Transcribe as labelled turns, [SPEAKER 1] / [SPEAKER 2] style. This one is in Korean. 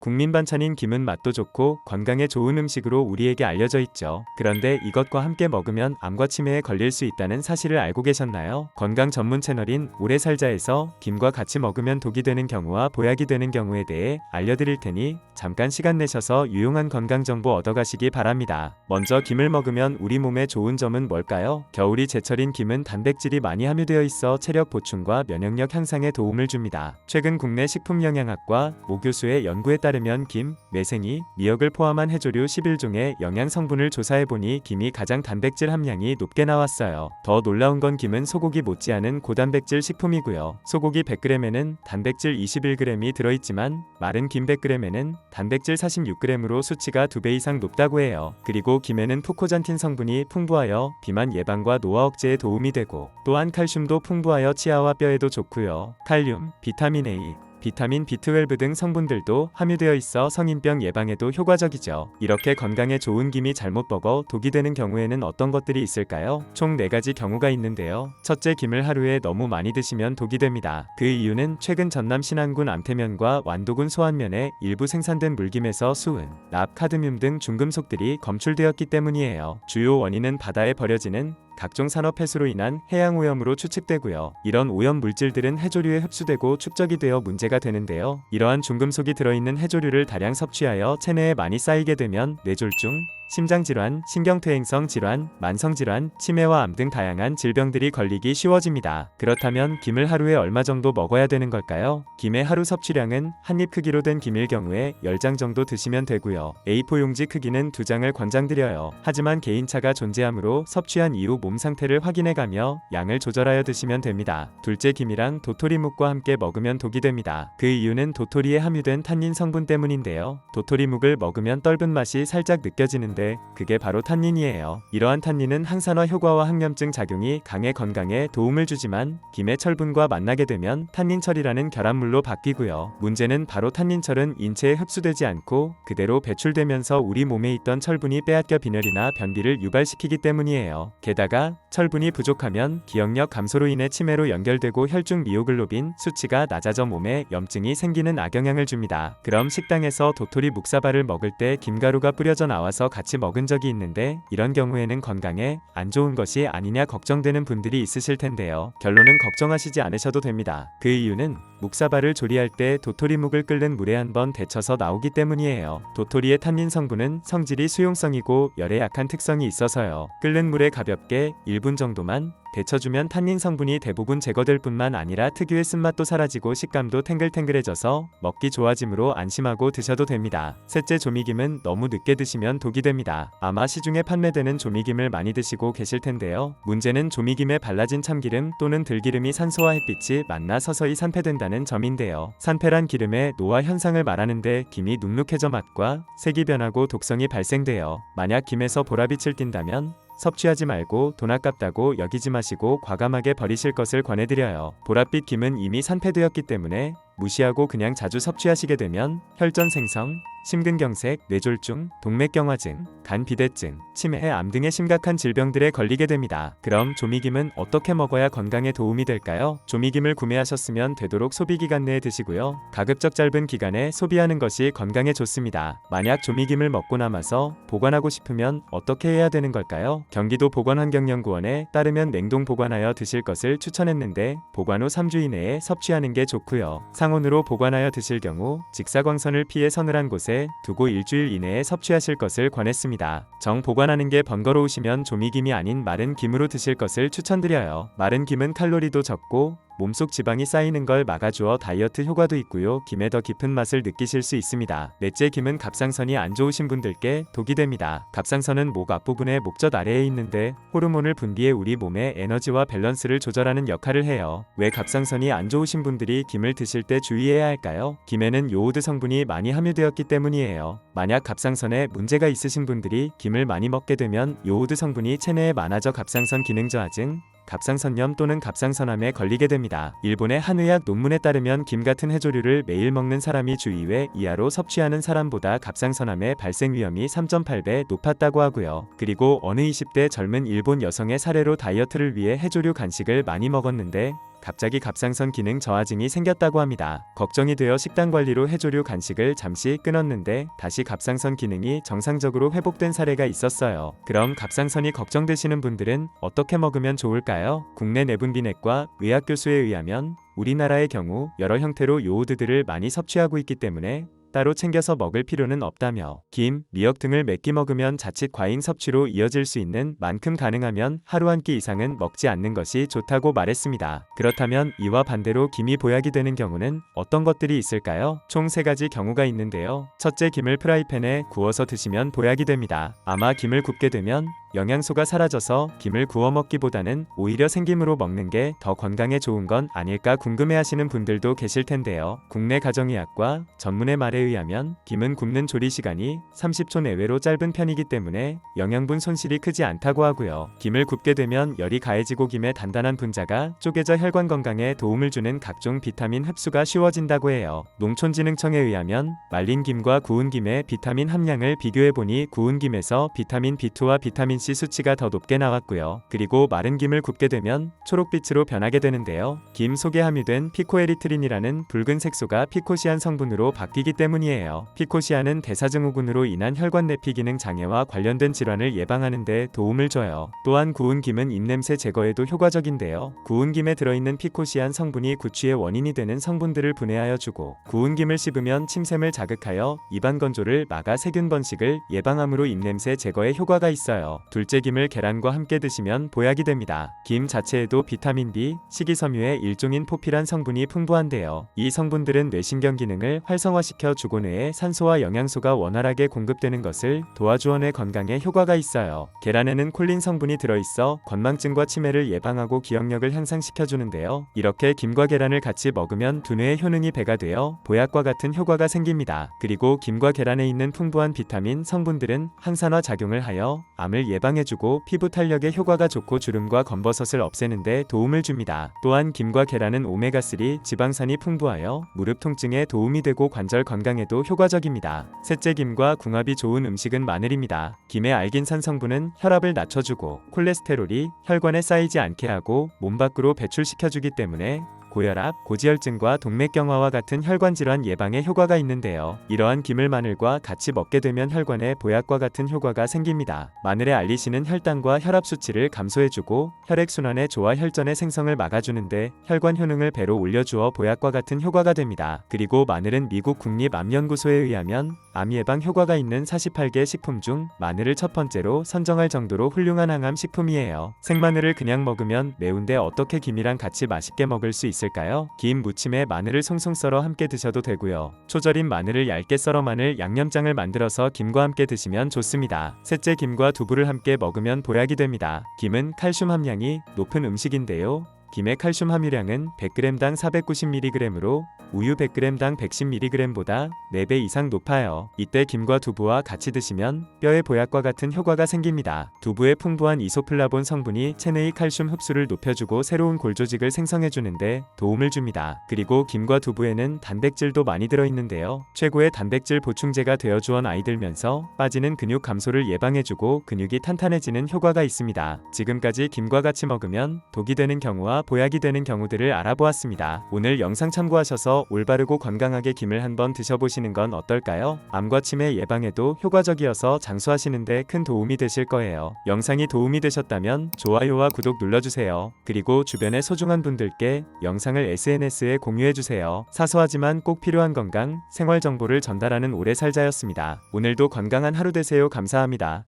[SPEAKER 1] 국민 반찬인 김은 맛도 좋고 건강에 좋은 음식으로 우리에게 알려져 있죠. 그런데 이것과 함께 먹으면 암과 치매에 걸릴 수 있다는 사실을 알고 계셨나요? 건강 전문 채널인 오래 살자에서 김과 같이 먹으면 독이 되는 경우와 보약이 되는 경우에 대해 알려드릴 테니 잠깐 시간 내셔서 유용한 건강 정보 얻어가시기 바랍니다. 먼저 김을 먹으면 우리 몸에 좋은 점은 뭘까요? 겨울이 제철인 김은 단백질이 많이 함유되어 있어 체력 보충과 면역력 향상에 도움을 줍니다. 최근 국내 식품영양학과 모 교수의 연구에 따르면 김, 매생이, 미역을 포함한 해조류 11종의 영양 성분을 조사해보니 김이 가장 단백질 함량이 높게 나왔어요. 더 놀라운 건 김은 소고기 못지않은 고단백질 식품이고요. 소고기 100g에는 단백질 21g이 들어있지만 마른 김 100g에는 단백질 46g으로 수치가 2배 이상 높다고 해요. 그리고 김에는 푸코잔틴 성분이 풍부하여 비만 예방과 노화 억제에 도움이 되고 또한 칼슘도 풍부하여 치아와 뼈에도 좋고요. 칼륨, 비타민 A, 비타민 B12 등 성분들도 함유되어 있어 성인병 예방에도 효과적이죠. 이렇게 건강에 좋은 김이 잘못 먹어 독이 되는 경우에는 어떤 것들이 있을까요? 총 4가지 경우가 있는데요. 첫째, 김을 하루에 너무 많이 드시면 독이 됩니다. 그 이유는 최근 전남 신안군 암태면과 완도군 소안면에 일부 생산된 물김에서 수은, 납, 카드뮴 등 중금속들이 검출되었기 때문이에요. 주요 원인은 바다에 버려지는 각종 산업 폐수로 인한 해양 오염으로 추측되고요. 이런 오염 물질들은 해조류에 흡수되고 축적이 되어 문제가 되는데요. 이러한 중금속이 들어있는 해조류를 다량 섭취하여 체내에 많이 쌓이게 되면 뇌졸중, 심장질환, 신경퇴행성 질환, 만성질환, 치매와 암 등 다양한 질병들이 걸리기 쉬워집니다. 그렇다면 김을 하루에 얼마 정도 먹어야 되는 걸까요? 김의 하루 섭취량은 한입 크기로 된 김일 경우에 10장 정도 드시면 되고요. A4 용지 크기는 2장을 권장드려요. 하지만 개인차가 존재하므로 섭취한 이후 몸 상태를 확인해가며 양을 조절하여 드시면 됩니다. 둘째, 김이랑 도토리묵과 함께 먹으면 독이 됩니다. 그 이유는 도토리에 함유된 탄닌 성분 때문인데요. 도토리묵을 먹으면 떫은 맛이 살짝 느껴지는데 그게 바로 탄닌이에요. 이러한 탄닌은 항산화 효과와 항염증 작용이 강해 건강에 도움을 주지만 김의 철분과 만나게 되면 탄닌철이라는 결합물로 바뀌고요. 문제는 바로 탄닌철은 인체에 흡수되지 않고 그대로 배출되면서 우리 몸에 있던 철분이 빼앗겨 빈혈이나 변비를 유발시키기 때문이에요. 게다가 철분이 부족하면 기억력 감소로 인해 치매로 연결되고 혈중 미오글로빈 수치가 낮아져 몸에 염증이 생기는 악영향을 줍니다. 그럼 식당에서 도토리 묵사발을 먹을 때 김가루가 뿌려져 나와서 같이 먹은 적이 있는데 이런 경우에는 건강에 안 좋은 것이 아니냐 걱정되는 분들이 있으실 텐데요. 결론은 걱정하시지 않으셔도 됩니다. 그 이유는 묵사발을 조리할 때 도토리묵을 끓는 물에 한번 데쳐서 나오기 때문이에요. 도토리의 탄닌 성분은 성질이 수용성이고 열에 약한 특성이 있어서요. 끓는 물에 가볍게 1분 정도만 데쳐주면 탄닌 성분이 대부분 제거될 뿐만 아니라 특유의 쓴맛도 사라지고 식감도 탱글탱글해져서 먹기 좋아지므로 안심하고 드셔도 됩니다. 셋째, 조미김은 너무 늦게 드시면 독이 됩니다. 아마 시중에 판매되는 조미김을 많이 드시고 계실 텐데요. 문제는 조미김에 발라진 참기름 또는 들기름이 산소와 햇빛이 만나 서서히 산패된다는 점인데요. 산패란 기름의 노화 현상을 말하는데 김이 눅눅해져 맛과 색이 변하고 독성이 발생돼요. 만약 김에서 보라빛을 띈다면 섭취하지 말고 돈 아깝다고 여기지 마시고 과감하게 버리실 것을 권해드려요. 보랏빛 김은 이미 산패되었기 때문에 무시하고 그냥 자주 섭취하시게 되면 혈전 생성, 심근경색, 뇌졸중, 동맥경화증, 간비대증, 치매, 암 등의 심각한 질병들에 걸리게 됩니다. 그럼 조미김은 어떻게 먹어야 건강에 도움이 될까요? 조미김을 구매하셨으면 되도록 소비기간 내에 드시고요. 가급적 짧은 기간에 소비하는 것이 건강에 좋습니다. 만약 조미김을 먹고 남아서 보관하고 싶으면 어떻게 해야 되는 걸까요? 경기도 보건환경연구원에 따르면 냉동 보관하여 드실 것을 추천했는데 보관 후 3주 이내에 섭취하는 게 좋고요. 상온으로 보관하여 드실 경우 직사광선을 피해 서늘한 곳에 두고 일주일 이내에 섭취하실 것을 권했습니다. 정 보관하는 게 번거로우시면 조미김이 아닌 마른 김으로 드실 것을 추천드려요. 마른 김은 칼로리도 적고 몸속 지방이 쌓이는 걸 막아주어 다이어트 효과도 있고요. 김의 더 깊은 맛을 느끼실 수 있습니다. 넷째, 김은 갑상선이 안 좋으신 분들께 독이 됩니다. 갑상선은 목 앞부분의 목젖 아래에 있는데 호르몬을 분비해 우리 몸의 에너지와 밸런스를 조절하는 역할을 해요. 왜 갑상선이 안 좋으신 분들이 김을 드실 때 주의해야 할까요? 김에는 요오드 성분이 많이 함유되었기 때문이에요. 만약 갑상선에 문제가 있으신 분들이 김을 많이 먹게 되면 요오드 성분이 체내에 많아져 갑상선 기능 저하증, 갑상선염 또는 갑상선암에 걸리게 됩니다. 일본의 한 의학 논문에 따르면 김 같은 해조류를 매일 먹는 사람이 주 2회 이하로 섭취하는 사람보다 갑상선암의 발생 위험이 3.8배 높았다고 하고요. 그리고 어느 20대 젊은 일본 여성의 사례로 다이어트를 위해 해조류 간식을 많이 먹었는데 갑자기 갑상선 기능 저하증이 생겼다고 합니다. 걱정이 되어 식단 관리로 해조류 간식을 잠시 끊었는데 다시 갑상선 기능이 정상적으로 회복된 사례가 있었어요. 그럼 갑상선이 걱정되시는 분들은 어떻게 먹으면 좋을까요? 국내 내분비내과 의학 교수에 의하면 우리나라의 경우 여러 형태로 요오드들을 많이 섭취하고 있기 때문에 따로 챙겨서 먹을 필요는 없다며 김, 미역 등을 몇 끼 먹으면 자칫 과잉 섭취로 이어질 수 있는 만큼 가능하면 하루 한 끼 이상은 먹지 않는 것이 좋다고 말했습니다. 그렇다면 이와 반대로 김이 보약이 되는 경우는 어떤 것들이 있을까요? 총 3가지 경우가 있는데요. 첫째, 김을 프라이팬에 구워서 드시면 보약이 됩니다. 아마 김을 굽게 되면 영양소가 사라져서 김을 구워 먹기보다는 오히려 생김으로 먹는 게 더 건강에 좋은 건 아닐까 궁금해하시는 분들도 계실 텐데요. 국내 가정의학과 전문의 말에 의하면 김은 굽는 조리 시간이 30초 내외로 짧은 편이기 때문에 영양분 손실이 크지 않다고 하고요. 김을 굽게 되면 열이 가해지고 김의 단단한 분자가 쪼개져 혈관 건강에 도움을 주는 각종 비타민 흡수가 쉬워진다고 해요. 농촌진흥청에 의하면 말린 김과 구운 김의 비타민 함량을 비교해보니 구운 김에서 비타민 B2와 비타민 C 수치가 더 높게 나왔고요. 그리고 마른 김을 굽게 되면 초록빛으로 변하게 되는데요. 김 속에 함유된 피코에리트린이라는 붉은 색소가 피코시안 성분으로 바뀌기 때문이에요. 피코시안은 대사증후군으로 인한 혈관 내피 기능 장애와 관련된 질환을 예방하는 데 도움을 줘요. 또한 구운 김은 입냄새 제거에도 효과적인데요. 구운 김에 들어있는 피코시안 성분이 구취의 원인이 되는 성분들을 분해하여 주고 구운 김을 씹으면 침샘을 자극하여 입안 건조를 막아 세균 번식을 예방함으로 입냄새 제거에 효과가 있어요. 둘째, 김을 계란과 함께 드시면 보약이 됩니다. 김 자체에도 비타민 B, 식이섬유의 일종인 포피란 성분이 풍부한데요. 이 성분들은 뇌신경 기능을 활성화시켜 주고뇌에 산소와 영양소가 원활하게 공급되는 것을 도와주어 뇌 건강에 효과가 있어요. 계란에는 콜린 성분이 들어있어 건망증과 치매를 예방하고 기억력을 향상시켜주는데요. 이렇게 김과 계란을 같이 먹으면 두뇌의 효능이 배가 되어 보약과 같은 효과가 생깁니다. 그리고 김과 계란에 있는 풍부한 비타민 성분들은 항산화 작용을 하여 암을 예방해주고 피부 탄력에 효과가 좋고 주름과 검버섯을 없애는 데 도움을 줍니다. 또한 김과 계란은 오메가3 지방산이 풍부하여 무릎 통증에 도움이 되고 관절 건강에도 효과적입니다. 셋째, 김과 궁합이 좋은 음식은 마늘입니다. 김의 알긴산 성분은 혈압을 낮춰주고 콜레스테롤이 혈관에 쌓이지 않게 하고 몸 밖으로 배출시켜주기 때문에 고혈압, 고지혈증과 동맥경화와 같은 혈관 질환 예방에 효과가 있는데요. 이러한 김을 마늘과 같이 먹게 되면 혈관에 보약과 같은 효과가 생깁니다. 마늘의 알리신은 혈당과 혈압 수치를 감소해주고 혈액순환의 조화 혈전의 생성을 막아주는데 혈관 효능을 배로 올려주어 보약과 같은 효과가 됩니다. 그리고 마늘은 미국 국립암연구소에 의하면 암 예방 효과가 있는 48개 식품 중 마늘을 첫 번째로 선정할 정도로 훌륭한 항암 식품이에요. 생마늘을 그냥 먹으면 매운데 어떻게 김이랑 같이 맛있게 먹을 수 있을까요? 김 무침에 마늘을 송송 썰어 함께 드셔도 되고요. 초절인 마늘을 얇게 썰어 마늘 양념장을 만들어서 김과 함께 드시면 좋습니다. 셋째, 김과 두부를 함께 먹으면 보약이 됩니다. 김은 칼슘 함량이 높은 음식인데요. 김의 칼슘 함유량은 100g당 490mg으로 우유 100g당 110mg보다 4배 이상 높아요. 이때 김과 두부와 같이 드시면 뼈의 보약과 같은 효과가 생깁니다. 두부의 풍부한 이소플라본 성분이 체내의 칼슘 흡수를 높여주고 새로운 골조직을 생성해주는데 도움을 줍니다. 그리고 김과 두부에는 단백질도 많이 들어있는데요. 최고의 단백질 보충제가 되어주어 나이 들면서 빠지는 근육 감소를 예방해주고 근육이 탄탄해지는 효과가 있습니다. 지금까지 김과 같이 먹으면 독이 되는 경우와 보약이 되는 경우들을 알아보았습니다. 오늘 영상 참고하셔서 올바르고 건강하게 김을 한번 드셔보시는 건 어떨까요? 암과 치매 예방에도 효과적이어서 장수하시는데 큰 도움이 되실 거예요. 영상이 도움이 되셨다면 좋아요와 구독 눌러주세요. 그리고 주변의 소중한 분들께 영상을 SNS에 공유해주세요. 사소하지만 꼭 필요한 건강, 생활 정보를 전달하는 오래 살자였습니다. 오늘도 건강한 하루 되세요. 감사합니다.